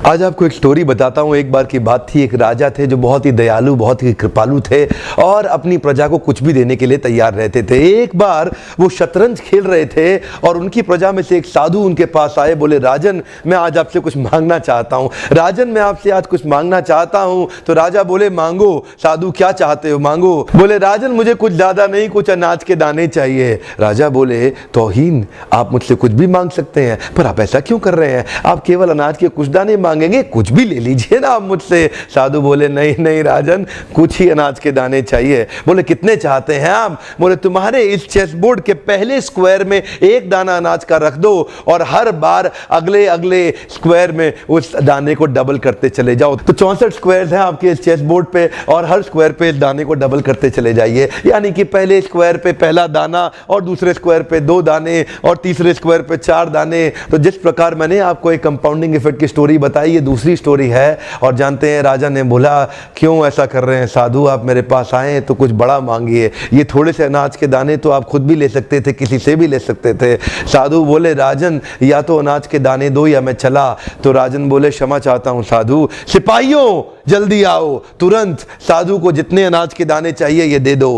आज आपको एक स्टोरी बताता हूँ। एक बार की बात थी, एक राजा थे जो बहुत ही दयालु, बहुत ही कृपालु थे और अपनी प्रजा को कुछ भी देने के लिए तैयार रहते थे। एक बार वो शतरंज खेल रहे थे और उनकी प्रजा में से एक साधु उनके पास आए। बोले, राजन मैं आज आपसे कुछ मांगना चाहता हूँ। राजन मैं आपसे आज कुछ मांगना चाहता हूँ। तो राजा बोले, मांगो। साधु, क्या चाहते हो, मांगो। बोले, राजन मुझे कुछ ज्यादा नहीं, कुछ अनाज के दाने चाहिए। राजा बोले, तौहीन, आप मुझसे कुछ भी मांग सकते हैं, पर आप ऐसा क्यों कर रहे हैं? आप केवल अनाज के कुछ दाने मांगेंगे, कुछ भी ले लीजिए ना आप मुझसे। साधु बोले, नहीं नहीं राजन, कुछ ही अनाज के दाने चाहिए। बोले, कितने चाहते हैं आप? बोले, तुम्हारे इस चेस बोर्ड के पहले स्क्वायर में एक दाना अनाज का रख दो और हर बार अगले अगले स्क्वायर में उस दाने को डबल करते चले जाओ। तो 64 स्क्वायर्स हैं आपके इस चेस बोर्ड पे और हर स्क्वायर पे इस दाने को डबल करते चले जाइए। यानी कि पहले स्क्वायर पे पहला दाना और दूसरे स्क्वायर पे 2 दाने और तीसरे स्क्वायर पे 4 दाने। तो जिस प्रकार मैंने आपको एक कंपाउंडिंग इफेक्ट की स्टोरी बताई, ये दूसरी स्टोरी है। और जानते हैं, राजा ने बोला, क्यों ऐसा कर रहे हैं साधु, आप मेरे पास आए तो कुछ बड़ा मांगिए। ये थोड़े से अनाज के दाने तो आप खुद भी ले सकते थे, किसी से भी ले सकते थे। साधु बोले, राजन या तो अनाज के दाने दो या मैं चला। तो राजन बोले, क्षमा चाहता हूं साधु, सिपाहियों जल्दी आओ तुरंत, साधु को जितने अनाज के दाने चाहिए ये दे दो।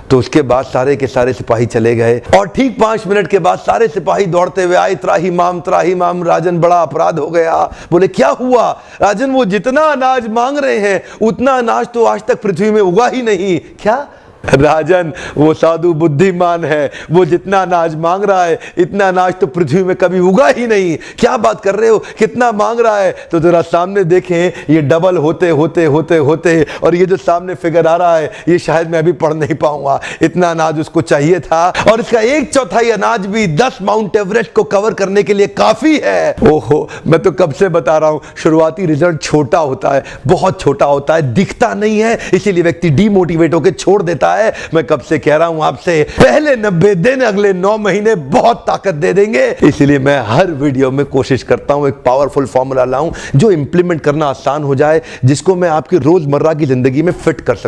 तो उसके बाद सारे के सारे सिपाही चले गए और ठीक 5 मिनट के बाद सारे सिपाही दौड़ते हुए आए, त्राही माम राजन, बड़ा अपराध हो गया। बोले, क्या हुआ? राजन, वो जितना अनाज मांग रहे हैं उतना अनाज तो आज तक पृथ्वी में उगा ही नहीं। क्या? राजन, वो साधु बुद्धिमान है, वो जितना अनाज मांग रहा है इतना अनाज तो पृथ्वी में कभी उगा ही नहीं। क्या बात कर रहे हो, कितना मांग रहा है? तो जरा सामने देखें, ये डबल होते होते होते होते और ये जो सामने फिगर आ रहा है ये शायद मैं अभी पढ़ नहीं पाऊंगा। इतना अनाज उसको चाहिए था और इसका 1/4 अनाज भी 10 माउंट एवरेस्ट को कवर करने के लिए काफी है। ओहो, मैं तो कब से बता रहा हूं, शुरुआती रिजल्ट छोटा होता है, बहुत छोटा होता है, दिखता नहीं है, इसीलिए व्यक्ति डीमोटिवेट होकर छोड़ देता है। मैं कब से कह रहा हूं आपसे, पहले 90 दिन अगले 9 महीने बहुत ताकत दे देंगे। इसलिए मैं हर वीडियो में कोशिश करता हूं एक पावरफुल फॉर्मूला लाऊं जो इंप्लीमेंट करना आसान हो जाए, जिसको मैं आपकी रोजमर्रा की जिंदगी में फिट कर सकूं।